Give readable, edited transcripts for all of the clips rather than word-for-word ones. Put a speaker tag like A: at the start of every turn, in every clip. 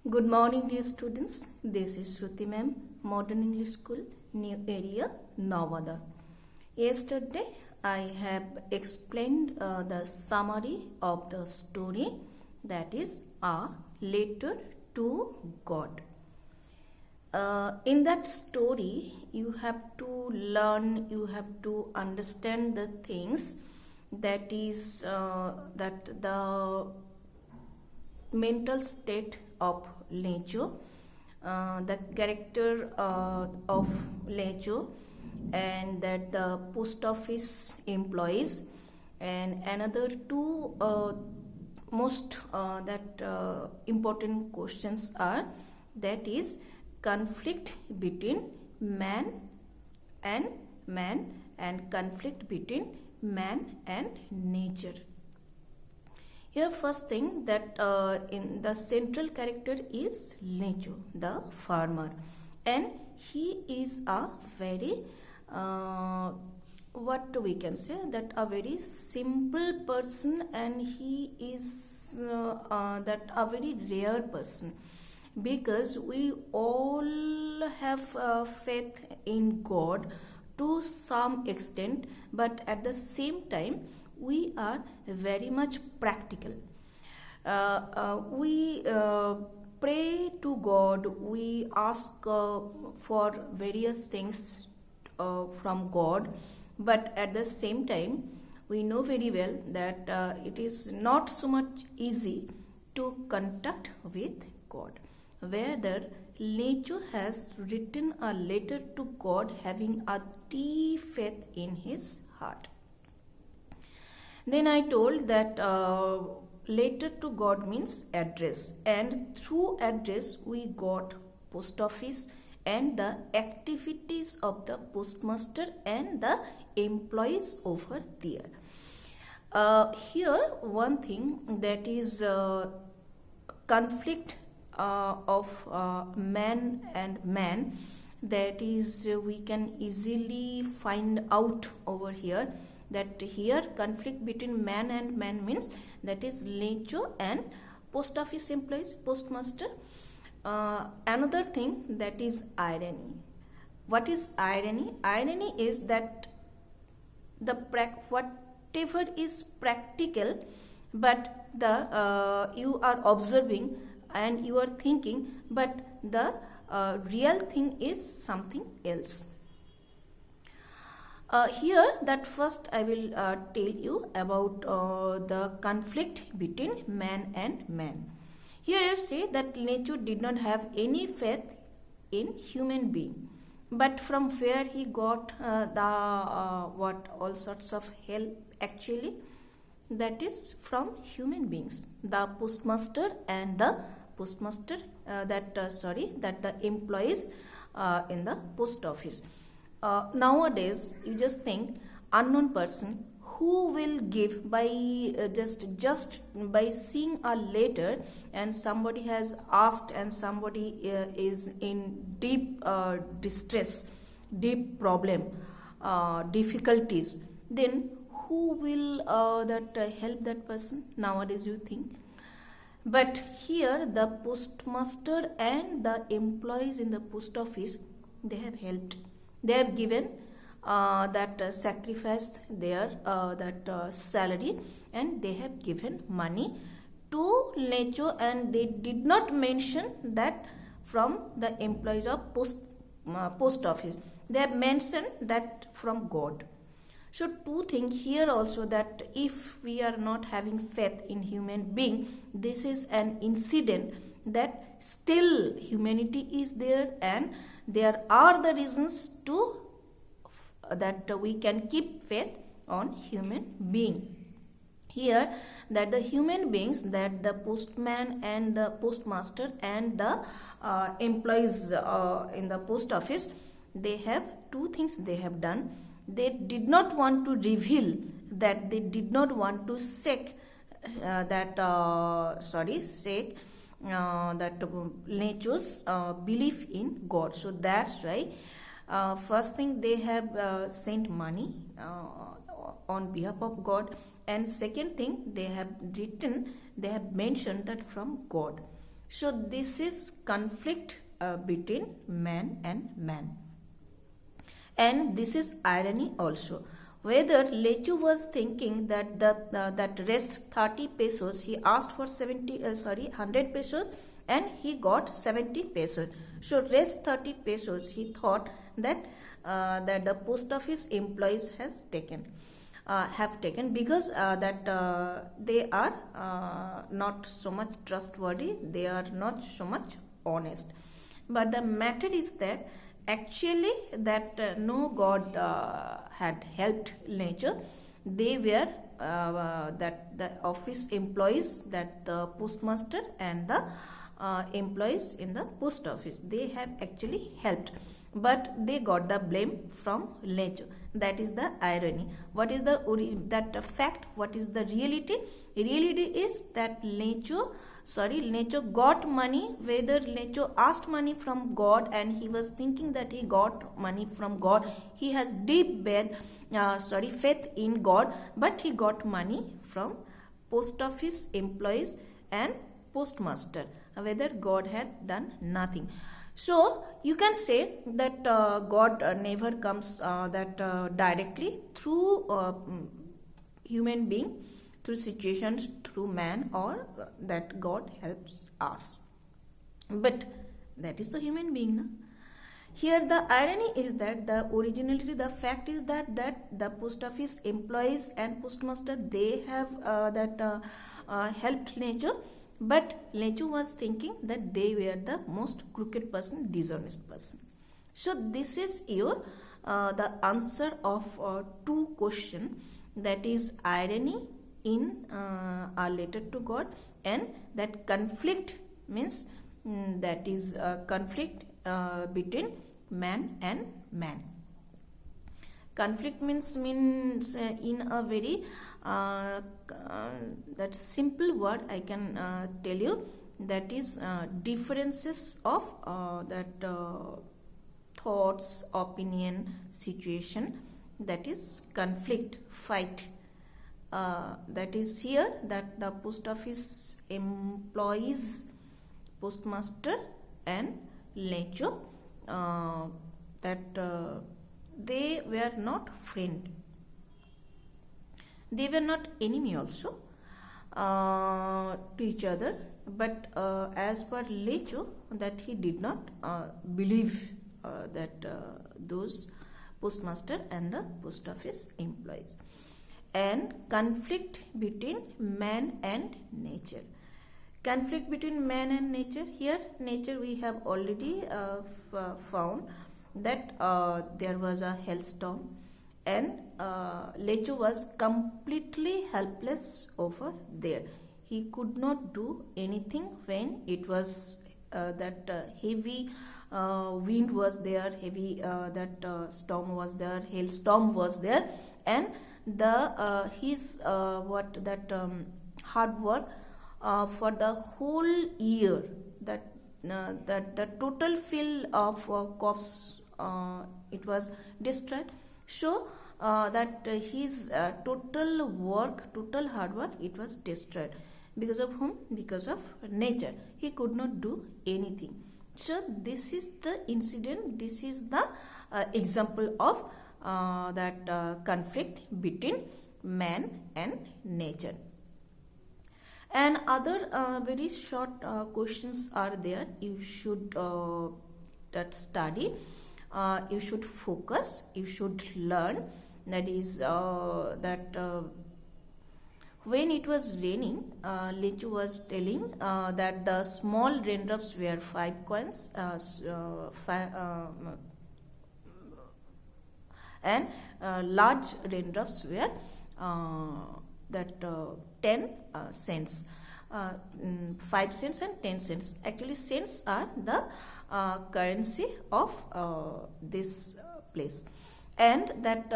A: Good morning, dear students. This is Shruti ma'am, Modern English School, New Area, Navada. Yesterday, I have explained the summary of the story, that is A Letter to God. In that story, you have to learn, you have to understand the things that is that the mental state of Lecho, the character of Lecho, and that the post office employees, and another two most important questions are, that is conflict between man and conflict between man and nature. Here, first thing, that in the central character is Lecho, the farmer, and he is a very what we can say, that a very simple person, and he is that a very rare person, because we all have faith in God to some extent, but at the same time we are very much practical. We pray to God, we ask for various things from God, but at the same time we know very well that it is not so much easy to contact with God. Whether Lecho has written a letter to God having a deep faith in his heart. Then I told that letter to God means address, and through address we got post office and the activities of the postmaster and the employees over there. Here one thing, that is conflict of man and man, that is we can easily find out over here, that here conflict between man and man means that is Lecho and post office employees, postmaster. Another thing, that is irony. What is irony? Irony is that the whatever is practical, but the you are observing and you are thinking, but the real thing is something else. Here, that first I will tell you about the conflict between man and man. Here I say that Lecho did not have any faith in human being, but from where he got all sorts of help actually, that is from human beings, the postmaster and the postmaster that the employees in the post office. Nowadays you just think unknown person who will give by just by seeing a letter, and somebody has asked and somebody is in deep distress, deep problem, difficulties, then who will help that person nowadays, you think? But here the postmaster and the employees in the post office, they have helped. They have given sacrificed their salary, and they have given money to Lecho, and they did not mention that from the employees of post office. They have mentioned that from God. So two things here also, that if we are not having faith in human being, this is an incident that still humanity is there, and there are the reasons to that we can keep faith on human being. Here, that the human beings, that the postman and the postmaster and the employees in the post office, they have two things they have done. They did not want to reveal that, they did not want to shake Lecho's belief in God. So that's why first thing, they have sent money on behalf of God, and second thing, they have mentioned that from God. So this is conflict between man and man. And this is irony also. Whether Lechu was thinking that that rest 30 pesos, he asked for 100 pesos and he got 70 pesos. So rest 30 pesos he thought that that the post office employees have taken because they are not so much trustworthy, they are not so much honest. But the matter is that actually no God had helped nature. They were that the office employees, that the postmaster and the employees in the post office, they have actually helped, but they got the blame from nature. That is the irony. What is the fact? What is the reality? Reality is that nature got money. Whether nature asked money from God and he was thinking that he got money from God, he has deep faith in God, but he got money from post office employees and postmaster, whether God had done nothing. So you can say that God never comes directly through human being, through situations, through man, or that God helps us. But that is the human being. Na? Here the irony is that the fact is that the post office employees and postmaster, they have helped nature, but nature was thinking that they were the most crooked person, dishonest person. So this is your the answer of two question, that is irony in our letter to God, and that conflict means that is conflict between man and man. Conflict means in a very that simple word I can tell you, that is differences of thoughts, opinion, situation, that is conflict, fight. That is here that the post office employees, postmaster and nature, they were not friend, they were not enemy also to each other, but as per Lecho, that he did not believe that those postmaster and the post office employees. And conflict between man and nature. Conflict between man and nature. Here nature we have already found that there was a hailstorm, and Lecho was completely helpless over there. He could not do anything when it was heavy wind was there, heavy storm was there, hailstorm was there, and the his hard work for the whole year, that the total field of crops it was destroyed. So that his total work, total hard work, it was destroyed. Because of whom? Because of nature. He could not do anything. So this is the incident, this is the example of conflict between man and nature. And other very short questions are there. You should study, you should focus, you should learn. That is when it was raining, Lechu was telling that the small raindrops were 5 coins, and large raindrops were 10 cents. 5 cents and 10 cents. Actually, cents are the currency of this place. And that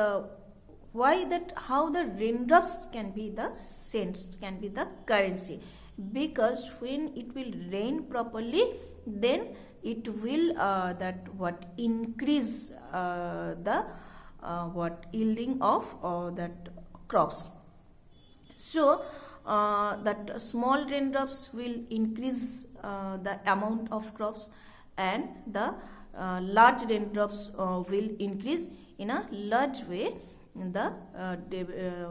A: how the raindrops can be the cents, can be the currency, because when it will rain properly, then it will increase the yielding of that crops. So that small raindrops will increase the amount of crops, and the large raindrops will increase in a large way the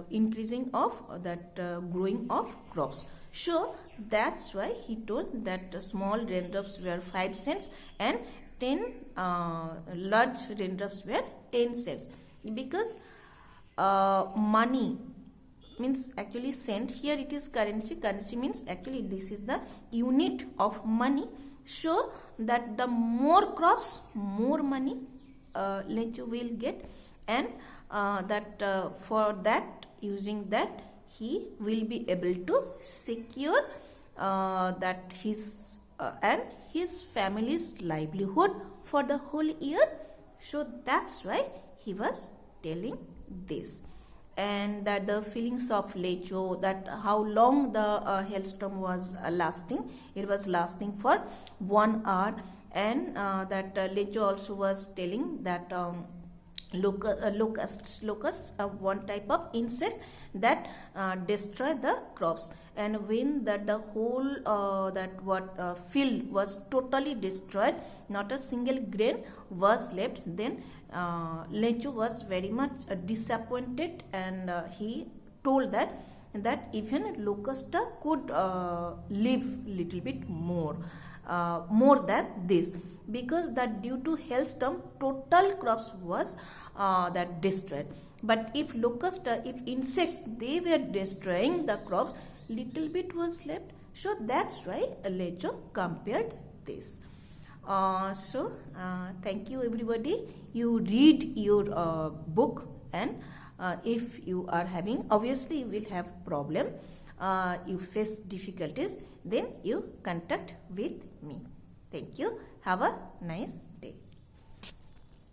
A: increasing of that growing of crops. So that's why he told that small raindrops were 5 cents and 10 large raindrops were 10 cents, because money means actually cent, here it is currency, currency means actually this is the unit of money. So that the more crops, more money Lechu will get, and that for that, using that, he will be able to secure that his and his family's livelihood for the whole year. So that's why he was telling this. And that the feelings of Lecho, that how long the hailstorm was lasting, it was lasting for 1 hour. And that Lecho also was telling that locusts one type of insect that destroy the crops, and when that the whole field was totally destroyed, not a single grain was left, then Lechu was very much disappointed, and he told that even locust could live little bit more than this, because that due to hailstorm total crops was that destroyed. But if if insects, they were destroying the crops, little bit was left. So that's why Lecho compared this. Thank you everybody. You read your book, and if you are having, obviously you will have problem, you face difficulties, then you contact with me. Thank you. Have a nice